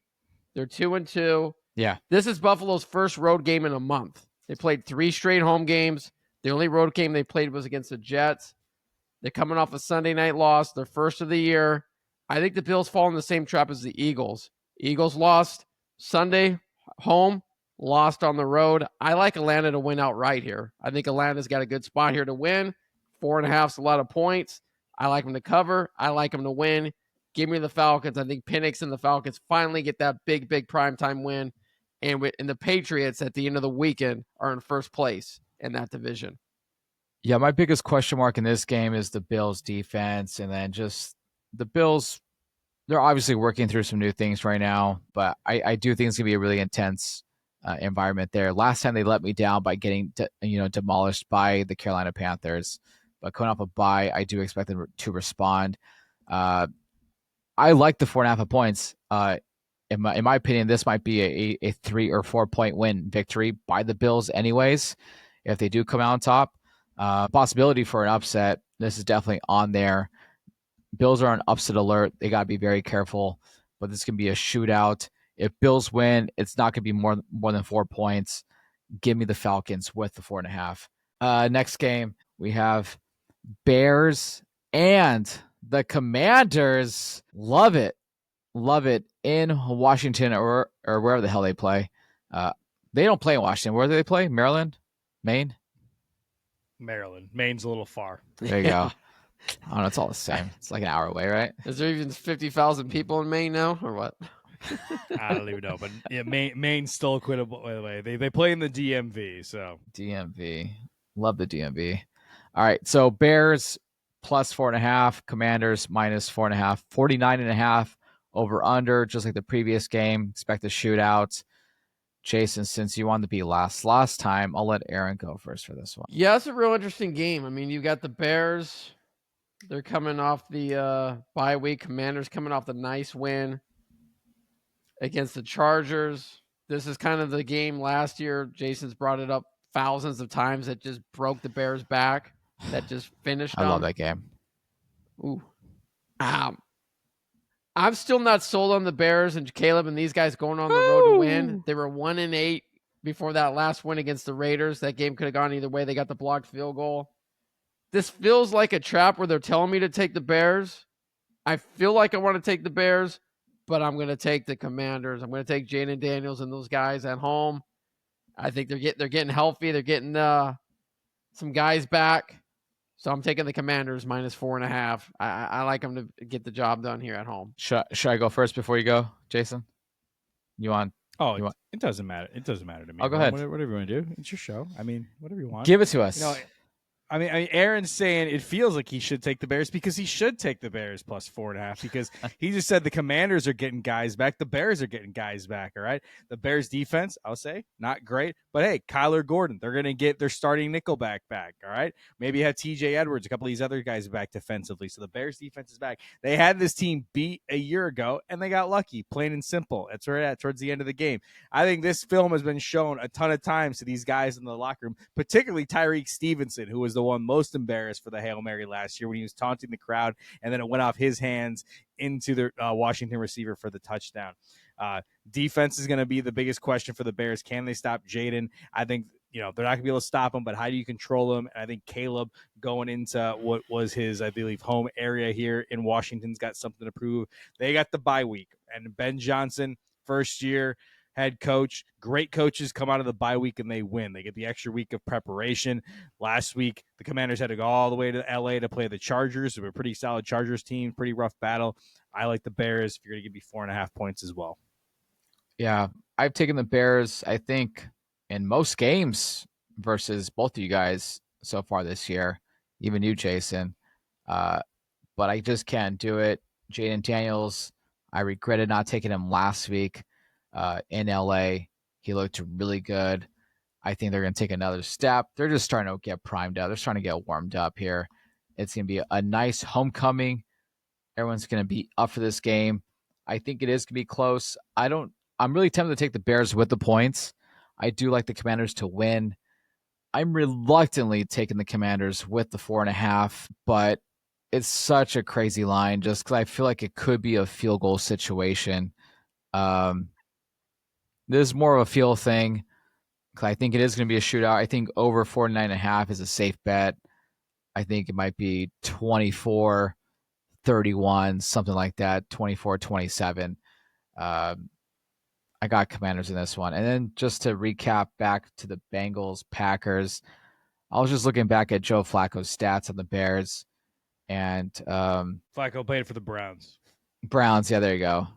They're 2-2. Yeah. This is Buffalo's first road game in a month. They played 3 straight home games. The only road game they played was against the Jets. They're coming off a Sunday night loss, their first of the year. I think the Bills fall in the same trap as the Eagles. Eagles lost Sunday home, lost on the road. I like Atlanta to win outright here. I think Atlanta's got a good spot here to win. 4.5 is a lot of points. I like them to cover. I like them to win. Give me the Falcons. I think Penix and the Falcons finally get that big primetime win. And the Patriots at the end of the weekend are in first place in that division. Yeah, my biggest question mark in this game is the Bills defense, and then just the Bills. They're obviously working through some new things right now, but I do think it's gonna be a really intense environment there. Last time they let me down by getting demolished by the Carolina Panthers, but coming off a bye, I do expect them to respond. I like the 4.5 points. In my opinion, this might be a 3 or 4 point win victory by the Bills, anyways. If they do come out on top, possibility for an upset. This is definitely on there. Bills are on upset alert. They got to be very careful, but this can be a shootout. If Bills win, it's not going to be more than 4 points. Give me the Falcons with the 4.5. Next game, we have Bears and the Commanders. Love it in Washington or wherever the hell they play. They don't play in Washington. Where do they play? Maryland, Maine. Maine's a little far. There you go. I don't know. It's all the same. It's like an hour away, right? Is there even 50,000 people in Maine now, or what? I don't even know, but yeah, Maine's still quittable. By the way, they play in the DMV, so DMV, love the DMV. All right, so Bears plus 4.5, Commanders minus 4.5, 49.5 over under, just like the previous game. Expect a shootout. Jaeson, since you wanted to be last time, I'll let Aaron go first for this one. Yeah, it's a real interesting game. I mean, you got the Bears. They're coming off the bye week. Commanders coming off the nice win against the Chargers. This is kind of the game last year. Jason's brought it up thousands of times that just broke the Bears back. That just finished I love that game. Ooh. I'm still not sold on the Bears and Caleb and these guys going on the road to win. They were 1-8 before that last win against the Raiders. That game could have gone either way. They got the blocked field goal. This feels like a trap where they're telling me to take the Bears. I feel like I want to take the Bears, but I'm going to take the Commanders. I'm going to take Jaden Daniels and those guys at home. I think they're getting healthy. They're getting some guys back. So I'm taking the Commanders minus 4.5. I like them to get the job done here at home. Should I go first before you go, Jason? You want? Oh, it doesn't matter. It doesn't matter to me. Oh, go ahead. Whatever you want to do. It's your show. I mean, whatever you want. Give it to us. I mean, Aaron's saying it feels like he should take the Bears because he should take the Bears plus 4.5 because he just said the Commanders are getting guys back. The Bears are getting guys back, all right? The Bears defense, I'll say, not great. But, hey, Kyler Gordon, they're going to get their starting nickelback back, all right? Maybe have TJ Edwards, a couple of these other guys back defensively. So the Bears defense is back. They had this team beat a year ago, and they got lucky, plain and simple. That's where at towards the end of the game. I think this film has been shown a ton of times to these guys in the locker room, particularly Tyreek Stevenson, who was the one most embarrassed for the Hail Mary last year when he was taunting the crowd, and then it went off his hands into the Washington receiver for the touchdown. Defense is going to be the biggest question for the Bears. Can they stop Jaden? I think they're not going to be able to stop him, but how do you control him? And I think Caleb going into what was his, I believe, home area here in Washington's got something to prove. They got the bye week, and Ben Johnson, first year head coach. Great coaches come out of the bye week and they win. They get the extra week of preparation. Last week, the Commanders had to go all the way to LA to play the Chargers. They were a pretty solid Chargers team, pretty rough battle. I like the Bears if you're going to give me 4.5 points as well. Yeah, I've taken the Bears, I think, in most games versus both of you guys so far this year, even you, Jason. But I just can't do it. Jaden Daniels, I regretted not taking him last week. in LA. He looked really good. I think they're going to take another step. They're just starting to get primed up. They're starting to get warmed up here. It's going to be a nice homecoming. Everyone's going to be up for this game. I think it is going to be close. I'm really tempted to take the Bears with the points. I do like the Commanders to win. I'm reluctantly taking the Commanders with the 4.5, but it's such a crazy line just because I feel like it could be a field goal situation. This is more of a feel thing because I think it is going to be a shootout. I think over 49.5 is a safe bet. I think it might be 24-31, something like that, 24-27. I got Commanders in this one. And then just to recap back to the Bengals, Packers, I was just looking back at Joe Flacco's stats on the Bears and Flacco played for the Browns. Browns. Yeah, there you go.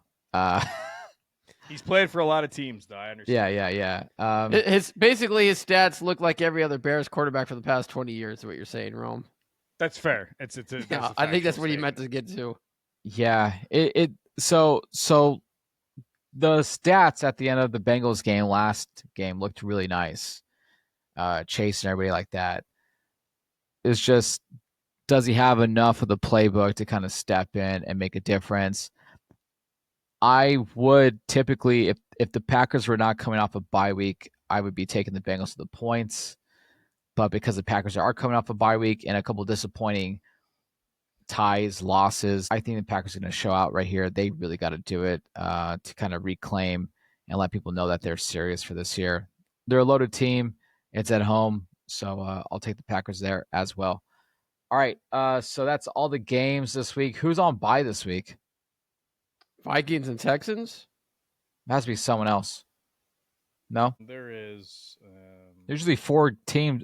He's played for a lot of teams, though. I understand. Yeah. His stats look like every other Bears quarterback for the past 20 years. Is what you're saying, Rome? That's fair. I think that's what he meant to get to. Yeah. So the stats at the end of the Bengals game last game looked really nice. Chase and everybody like that. It's just, does he have enough of the playbook to kind of step in and make a difference? I would typically, if the Packers were not coming off a bye week, I would be taking the Bengals to the points. But because the Packers are coming off a bye week and a couple disappointing ties, losses, I think the Packers are going to show out right here. They really got to do it to kind of reclaim and let people know that they're serious for this year. They're a loaded team. It's at home. So I'll take the Packers there as well. All right. So that's all the games this week. Who's on bye this week? Vikings and Texans? It has to be someone else. No? There is. There's usually four teams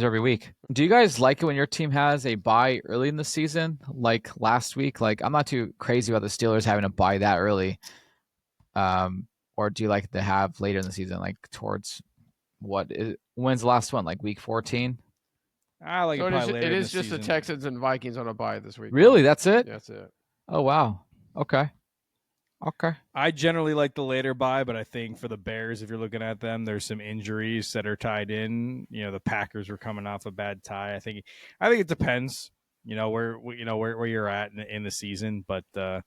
every week. Do you guys like it when your team has a bye early in the season, like last week? Like, I'm not too crazy about the Steelers having a bye that early. Or do you like to have later in the season, like towards when's the last one? Like week 14? I like it probably later. It is just the Texans and Vikings on a bye this week. Really? That's it? That's it. Oh, wow. Okay. I generally like the later bye, but I think for the Bears, if you're looking at them, there's some injuries that are tied in. The Packers were coming off a bad tie. I think it depends. Where you're at in the season, but I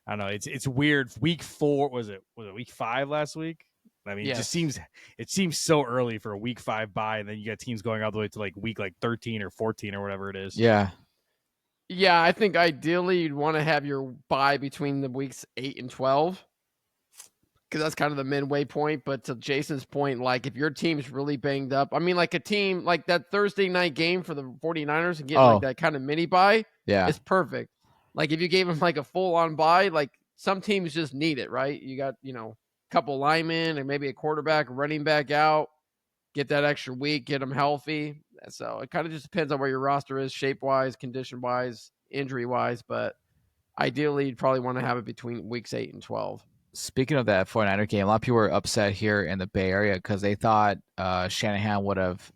don't know. It's weird. Week 4 was it week 5 last week? I mean, yes. it seems so early for a week 5 bye, and then you got teams going all the way to like week 13 or 14 or whatever it is. Yeah. Yeah, I think ideally you'd want to have your bye between the weeks 8 and 12 because that's kind of the midway point. But to Jason's point, like if your team's really banged up, I mean, like a team like that Thursday night game for the 49ers and get like that kind of mini bye, it's perfect. Like if you gave them like a full-on bye, like some teams just need it, right? You got, a couple linemen and maybe a quarterback, running back out, get that extra week, get them healthy. So it kind of just depends on where your roster is, shape-wise, condition-wise, injury-wise. But ideally, you'd probably want to have it between weeks 8 and 12. Speaking of that 49er game, a lot of people were upset here in the Bay Area because they thought Shanahan would have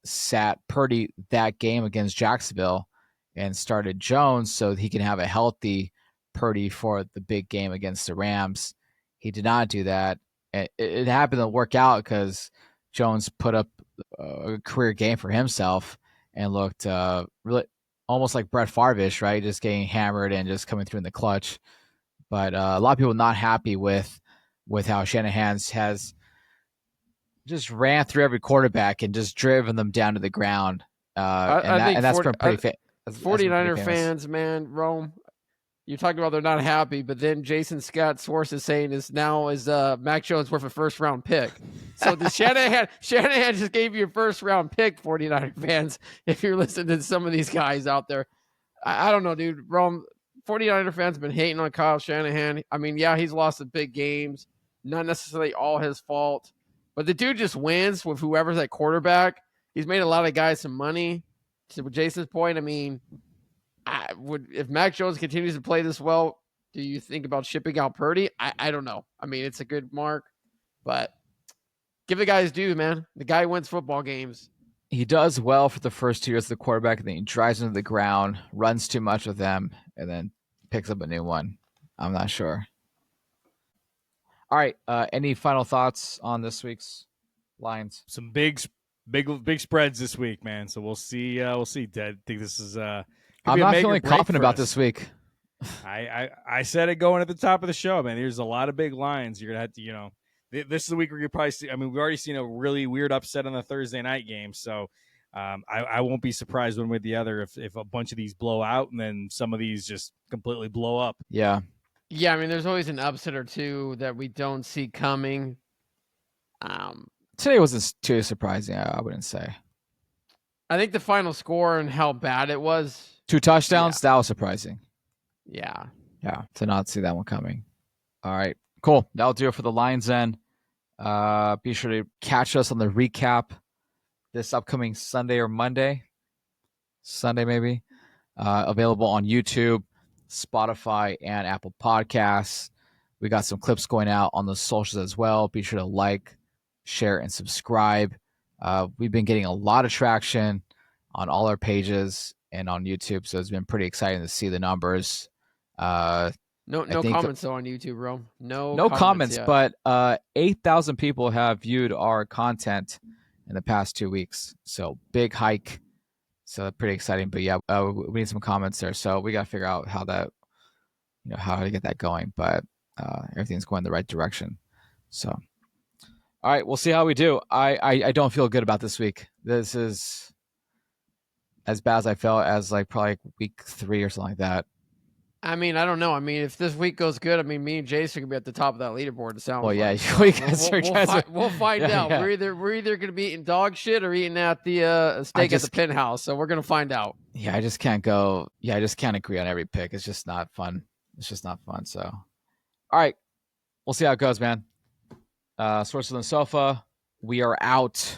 sat Purdy that game against Jacksonville and started Jones so he can have a healthy Purdy for the big game against the Rams. He did not do that. It happened to work out because Jones put up a career game for himself and looked really almost like Brett Favre-ish, right? Just getting hammered and just coming through in the clutch. But a lot of people not happy with how Shanahan has just ran through every quarterback and just driven them down to the ground. That's been pretty 49er fans, man, Rome. You're talking about they're not happy, but then Jason Scott's source is saying is Mac Jones worth a first-round pick. So the Shanahan just gave you a first-round pick, 49er fans, if you're listening to some of these guys out there. I don't know, dude. Rome, 49er fans have been hating on Kyle Shanahan. I mean, yeah, he's lost the big games. Not necessarily all his fault. But the dude just wins with whoever's at quarterback. He's made a lot of guys some money. To Jason's point, I mean, if Mac Jones continues to play this well, do you think about shipping out Purdy? I don't know. I mean, it's a good mark, but give the guy his due, man. The guy wins football games. He does well for the first 2 years of the quarterback, and then he drives them to the ground, runs too much with them, and then picks up a new one. I'm not sure. All right. Any final thoughts on this week's lines? Some big spreads this week, man. So we'll see. We'll see. I think this is could I'm be a not make or feeling break confident for about us. this week. I said it going at the top of the show, man. There's a lot of big lines. You're gonna have to, this is the week where you probably see. I mean, we've already seen a really weird upset on the Thursday night game, so I won't be surprised one way or the other if a bunch of these blow out and then some of these just completely blow up. Yeah. Yeah, I mean, there's always an upset or two that we don't see coming. Today wasn't too surprising, I wouldn't say. I think the final score and how bad it was. 2 touchdowns, that was surprising. Yeah. Yeah, to not see that one coming. All right, cool. That'll do it for the lines then. Be sure to catch us on the recap this upcoming Sunday or Monday. Sunday, maybe. Available on YouTube, Spotify, and Apple Podcasts. We got some clips going out on the socials as well. Be sure to like, share, and subscribe. We've been getting a lot of traction on all our pages and on YouTube, so it's been pretty exciting to see the numbers. No comments though on YouTube, bro. No comments, yet. but 8,000 people have viewed our content in the past 2 weeks. So big hike. So pretty exciting. But yeah, we need some comments there. So we got to figure out how that, how to get that going. But everything's going the right direction. So, all right, we'll see how we do. I don't feel good about this week. This is as bad as I felt as probably week 3 or something like that. I mean, I don't know. I mean, if this week goes good, I mean, me and Jaeson could be at the top of that leaderboard. It sounds. Well, yeah, like. We'll find out. Yeah. We're either going to be eating dog shit or eating at the steak at the penthouse. So we're going to find out. Yeah, I just can't go. Yeah, I just can't agree on every pick. It's just not fun. So, all right, we'll see how it goes, man. Sources on the sofa. We are out.